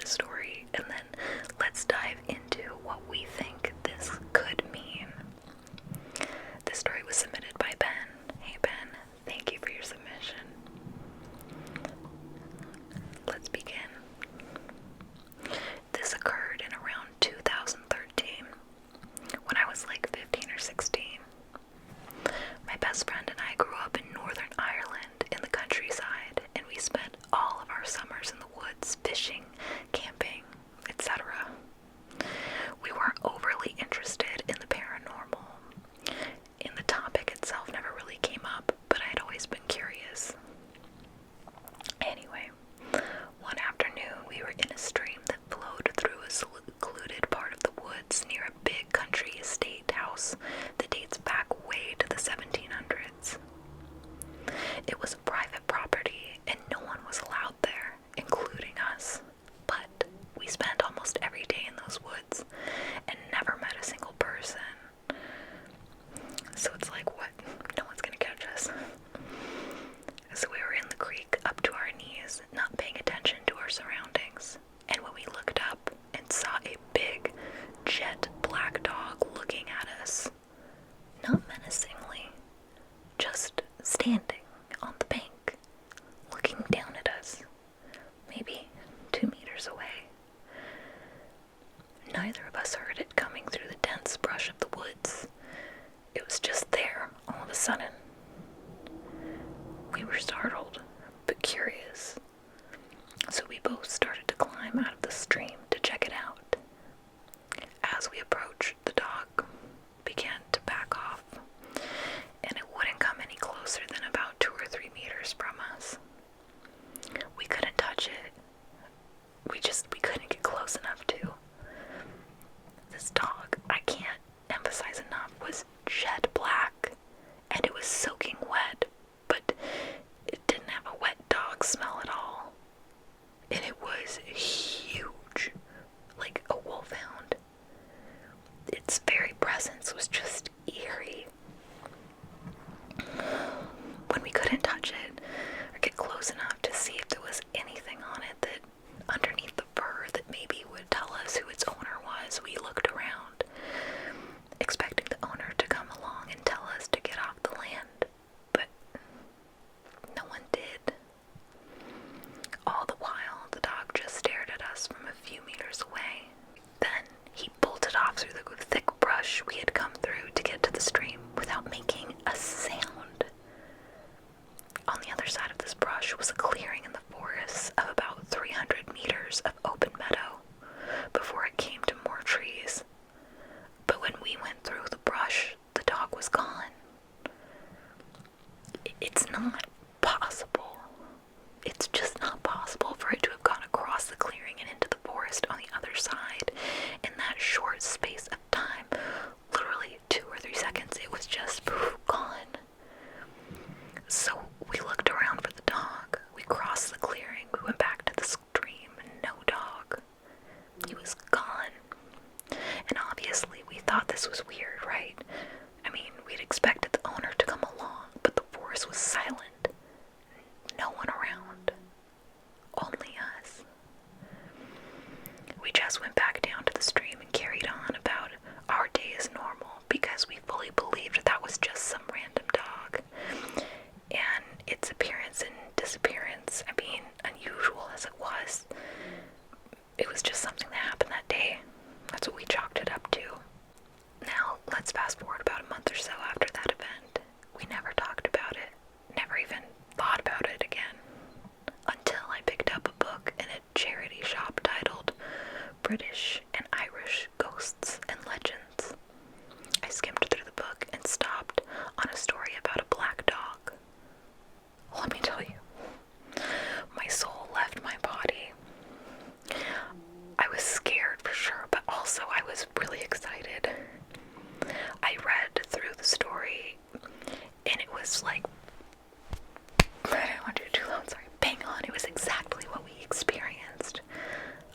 the story, and then let's dive into what we think this could mean. This story was submitted by Ben. Hey Ben, thank you for your submission. Let's begin. This occurred in around 2013, when I was like 15 or 16. My best friend and I grew up in Northern Ireland in the countryside, and we spent all of our summers in the woods fishing, camping, etc. We weren't overly interested in the paranormal, and the topic itself never really came up, but I'd always been curious. Anyway, one afternoon we were in a stream that flowed through a secluded part of the woods near a big country estate house that dates back way to the 1700s. It was a private property and no one was allowed there, including us, but we spent almost every day in those woods and never met a single person. So it's like, what? No one's gonna catch us. So we were in the creek up to our knees, not paying attention to our surroundings. And when we looked up and saw a big, jet black dog looking at us, not menacingly, just standing on the bank, looking down at us, maybe 2 meters away. Neither of us heard it coming through the dense brush of the woods. It was just there all of a sudden. We were startled, but curious, so we both started to climb out of the stream to check it out. As we approached, the dog began to back off, and it wouldn't come any closer than about 2 or 3 meters from us. We couldn't touch it. We couldn't get close enough to. This dog, I can't emphasize enough, was jet black, and it was soaking wet, but it didn't have a wet dog smell at all. And it was huge, like a wolfhound. Its very presence was just eerie. When we couldn't touch it or get close enough to see if there was anything on it that underneath the fur that maybe would tell us who its owner was, we looked around, expecting the owner to come along and tell us to get off the land, but no one did. All the while, the dog just stared at us from a few meters away. Then he bolted off through the thick brush we had come through to get to the stream without making a sound. On the other side of this brush was a clearing in the forest of about 300 meters of open meadow before it came to more trees. But when we went through the brush, the dog was gone. It's not possible. It's just not possible for it to have gone across the clearing and into the forest on the other side in that short space of time. Literally 2 or 3 seconds, it was just poof, gone. So we looked around for the dog. We crossed the clearing. We went back to the stream. No dog. He was gone. And obviously we thought this was weird, right? I mean, we'd expected the owner to come along, but the forest was silent. No one around. Only us. We just went back down to the stream and carried on about our day as normal because we fully believed that was just some random dog. And its appearance and disappearance, I mean, unusual as it was just something that happened that day. That's what we chalked it up to. Now, let's fast forward about a month or so after that event. We never talked about it, never even thought about it again, until I picked up a book in a charity shop titled British and Irish Ghosts and Legends. I skimmed through the book and stopped on a story about a black dog. Let me tell you, my soul left my body. I was scared for sure, but also I was really excited. I read through the story, and it was like, I don't want to do too loud, sorry, bang on. It was exactly what we experienced.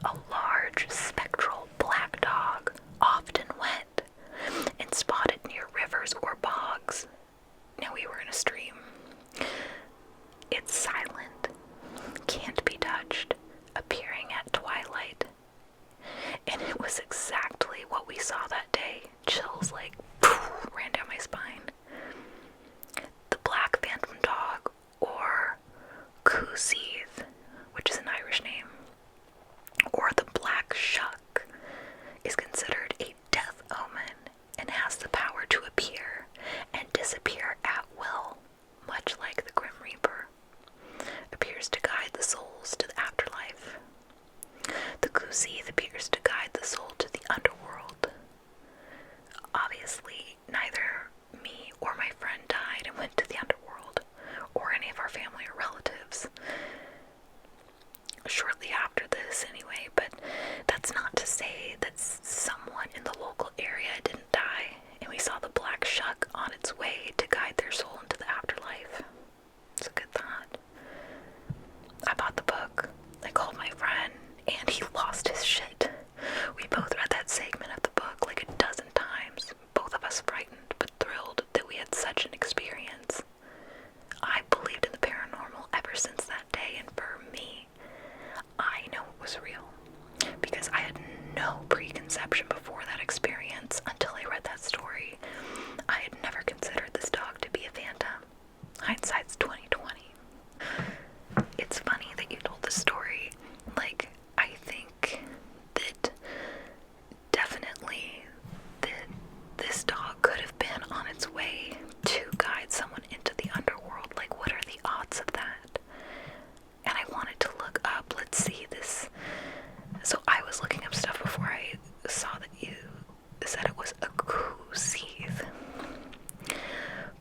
A large, spectral black dog, often wet, and spotted near rivers or bogs. Now we were in a stream. It's silent, can't be touched, appearing at twilight, Seath appears to guide the soul to the underworld. Obviously, neither me or my friend died and went to the underworld, or any of our family or relatives. Shortly after this, anyway, but that's not to say that someone in the local area didn't die, and we saw the black shuck on its way to guide their soul into the afterlife. It's a good thought. I bought the book. I called my friend, and he lost his shit. We both read that segment of the book like a dozen times, both of us frightened but thrilled that we had such an experience. I believed in the paranormal ever since that day, and for me, I know it was real, because I had no preconception before that experience until I read that story. I had never considered this dog to be a phantom. Hindsight's 20/20. It's funny that you told the story. Like, I think that definitely that this dog could have been on its way to guide someone into the underworld. Like, what are the odds of that? And I wanted to look up, let's see this. So I was looking up stuff before I saw that you said it was a Seath.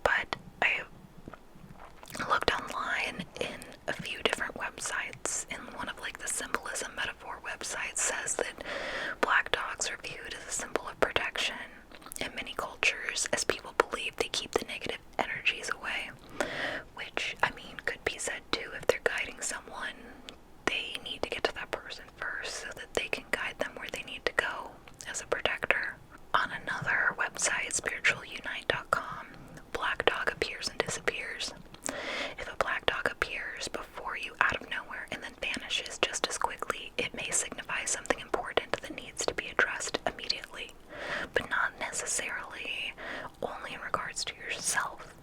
But I looked online in a few different websites, and one of like the symbolism metaphor websites says that black dogs are viewed as a symbol of protection in many cultures, as people believe they keep the negative energies away, which, I mean, could be said too. If they're guiding someone, they need to get to that person first so that they can guide them where they need to go as a protector. On another website, spiritualunite.com, black dog appears and disappears. If a black dog appears before you out of nowhere and then vanishes just as quickly, it may signify something important that needs to be addressed immediately, but not necessarily only in regards to yourself.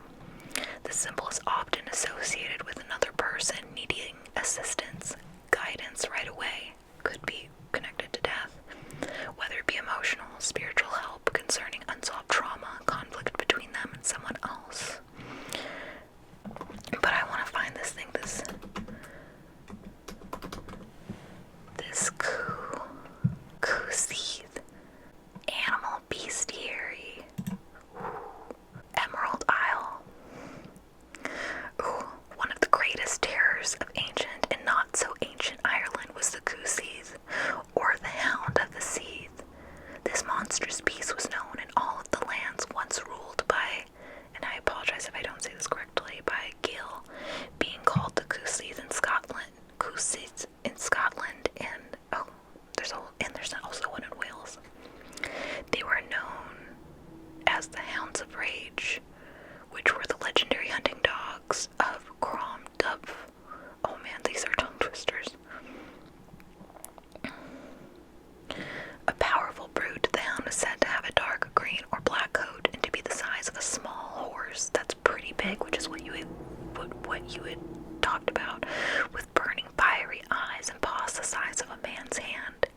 The symbol is often associated with another person needing assistance, guidance right away. Could be connected to death, whether it be emotional, spiritual help concerning unsolved trauma, conflict between them and someone else. But I want to find this thing, this Seath. Animal bestiary. Emerald Isle. One of the greatest terrors of ancient and not so ancient Ireland was the Seath, or the Hound of the Seath. This monstrous beast was known in all of the lands once ruled by, and I apologize if I don't say this correctly, by Gael, being called the Seath in Scotland. Seath in Scotland, and there's also one in Wales. They were known as the Hounds of Rage, which were the legendary hunting dogs of Crom Dubh. Oh man, these are tongue twisters. A powerful brute, the hound is said to have a dark green or black coat and to be the size of a small horse. That's pretty big, which is what you had talked about, with burning fiery eyes and paws the size of a man's hand.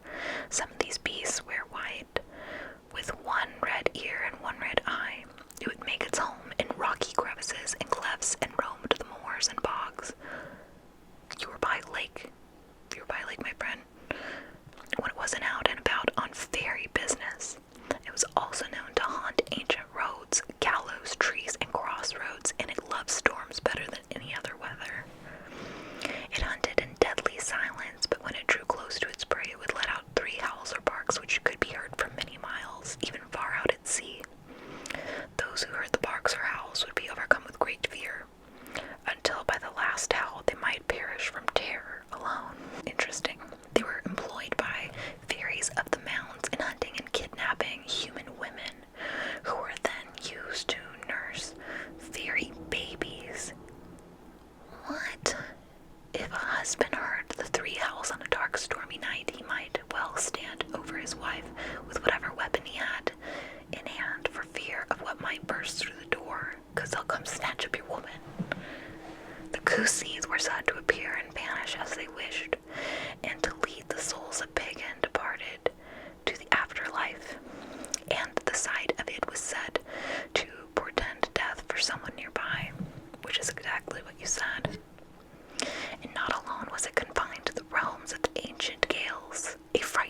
Some of these beasts wear white, with one red ear and one red eye. It would make its home in rocky crevices and clefts and roamed the moors and bogs. You were by lake, my friend, when it wasn't out and about on fairy business. It was also known to haunt ancient roads, gallows, trees, and crossroads, and it loved storms better than any other weather. It hunted in deadly silence, but when it drew close to its prey, it would let out 3 howls or barks which could be heard for many miles, even far out at sea. Those who heard the barks or howls would be overcome with great fear, until by the last howl they might perish from terror alone. Interesting. They were employed by fairies of the mounds in hunting and kidnapping human women, who were then used to nurse fairy babies. What? If a husband heard the 3 howls on a dark, stormy night, he might well stand over his wife with whatever weapon he had in hand, for fear of what might burst through the door, because they'll come snatch up your woman. The Seath were said to appear and vanish as they wished, and to lead the souls of pagan departed to the afterlife, and the sight of it was said to portend death for someone nearby, which is exactly what you said. And not alone was it confined to the realms of the ancient Gaels. A frightened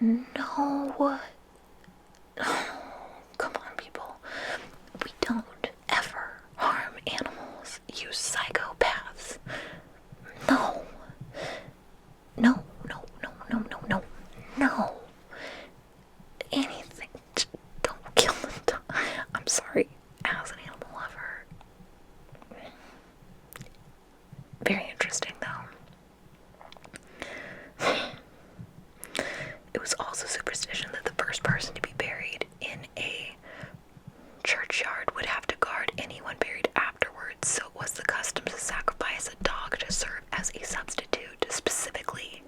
No. Come on, people. We don't ever harm animals. You psychopaths. No. No, no, no, no, no, no, no. Anything. Don't kill them. I'm sorry. As an animal lover. Very interesting, though. It was also superstition that the first person to be buried in a churchyard would have to guard anyone buried afterwards, so it was the custom to sacrifice a dog to serve as a substitute, specifically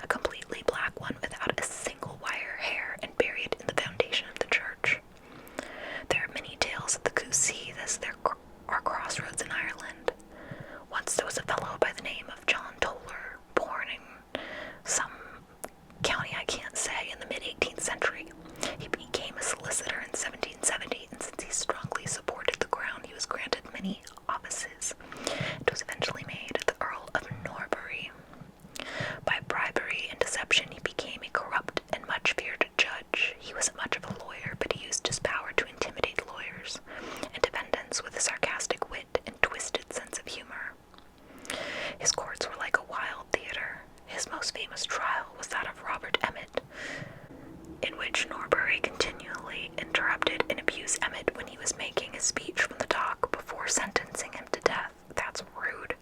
a completely black one without a single wire hair and buried in the foundation of the church. There are many tales of the Cousy, as there are crossroads in Ireland. Once there was a fellow by the name of John Toller, born in some county I can't say in the mid-18th century. He became a solicitor in 1770, and since he strongly supported the crown, he was granted many offices. It was eventually made the Earl of Norbury. By bribery and deception, he became a corrupt and much feared judge. He wasn't much of a lawyer, but he used his power to intimidate lawyers and defendants with a sarcastic wit and twisted sense of humor. His courts were like a wild theater. His most famous trial was that of Robert Emmet, in which Norbury continually interrupted and abused Emmet when he was making his speech from the dock before sentencing him to death. That's rude.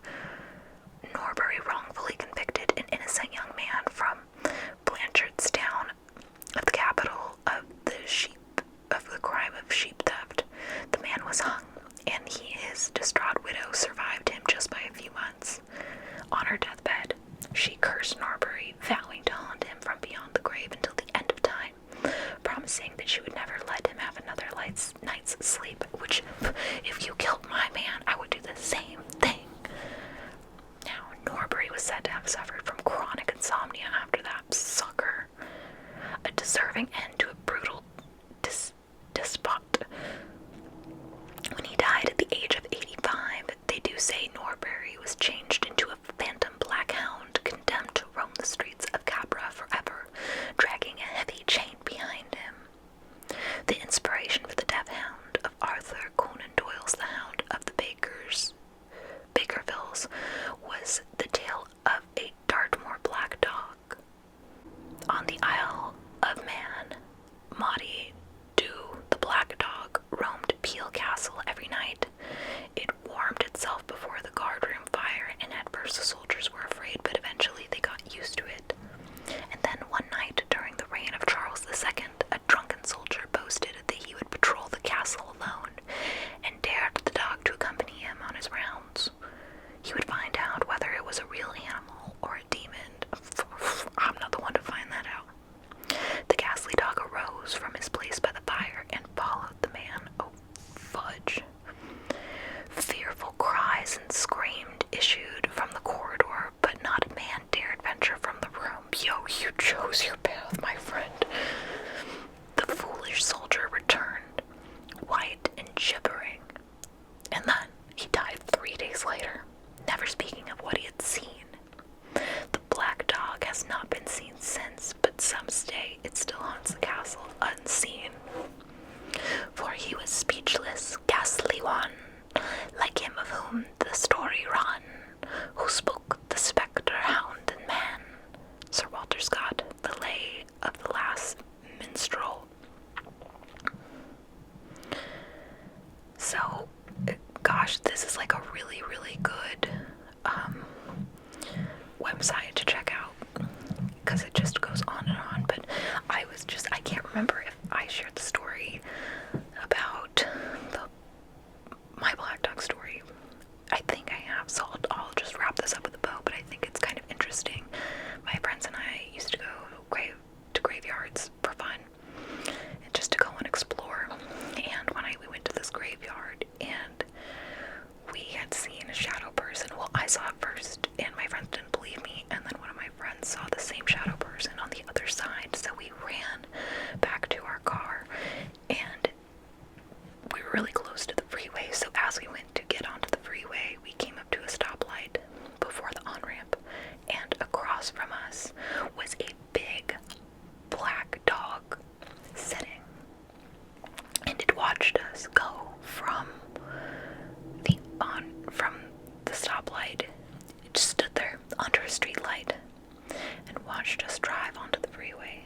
Norbury wrongfully convicted an innocent young man from Blanchardstown of the capital of the crime of sheep theft. The man was hung, and his distraught widow survived him just by a few months. On her deathbed, she cursed Norbury, vowing to haunt him from beyond the grave until the end of time, promising that she would never let him have another night's sleep, which, if you killed my man, I would do the same thing. Now, Norbury was said to have suffered from chronic insomnia after that sucker, a deserving end to a brutal despot. When he died at the age of 85, they do say Norbury was changed into a phantom black hound, condemned to roam the streets of Capra forever, dragging a heavy chain behind him. The inspiration for the death hound of Arthur Conan Doyle's The Hound of the Baskervilles was the tale of a Dartmoor black dog. On the Isle of Man, Maudie the black dog roamed Peel Castle every night. It warmed itself before the guardroom fire, and at first the soldiers were afraid, but eventually they got used to it. And then one night during the reign of Charles II, a drunken soldier boasted that he would patrol the castle alone and dared the dog to accompany him on his rounds. He would find out whether it was a real animal or a demon. I'm not the one to find that out. The ghastly dog arose from his place by the fire and followed the man. Oh, fudge. Fearful cries and screams issued from the corridor, but not a man dared venture from the room. Yo, you chose your path, my friend. The foolish soldier returned, white and shivering, and then he died 3 days later, never speaking of what he had seen. The black dog has not been seen since, but some say it still haunts the castle unseen. For he was speechless, ghastly one, like him of whom the story run, who spoke the spectre, hound, and man. Sir Walter Scott, The Lay of the Last Minstrel. So, gosh, this is like a really, really good website to check out, because it just goes on and on. But I can't remember if I shared the story about my black dog story. I think I have, so I'll just wrap this up with a bow, but I think it's kind of interesting. My friends and I used to go to graveyards for fun, and just to go and explore. And when we went to this graveyard, and we had seen a shadow person. Well, I saw it first, and my friends didn't believe me, and then one of my friends saw the same shadow person on the other side, so we ran back to our car, and we were really close to the freeway, so as we went to get onto the freeway, we came up to a stoplight before the on-ramp, and across from us was a big black us go from the stoplight. It just stood there under a street light and watched us drive onto the freeway.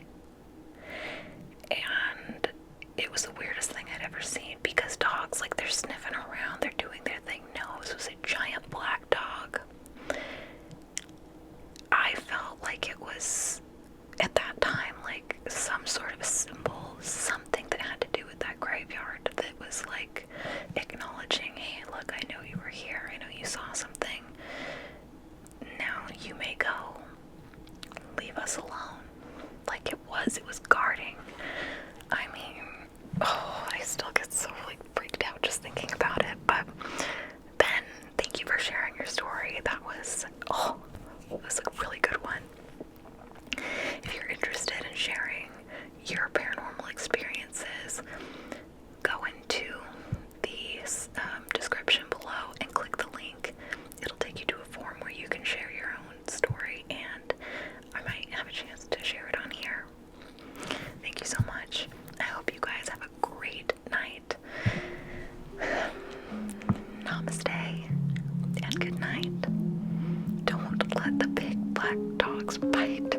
And it was the weirdest thing I'd ever seen, because dogs, like, they're sniffing around, they're doing their thing. No, this was a giant black dog. I felt like it was, at that time, like some sort of a symbol, something that had to do with that graveyard, that was like acknowledging, hey, look, I know you were here, I know you saw something, now you may go, leave us alone. Like, it was guarding. I mean, I still get so like freaked out just thinking about it. But Ben, thank you for sharing your story. That was, it was a really good one. If you're interested in sharing your paranormal experiences, go into the description below and click the link. It'll take you to a form where you can share your own story, and I might have a chance to share it on here. Thank you so much. I hope you guys have a great night. Namaste and good night. Don't let the big black dogs bite.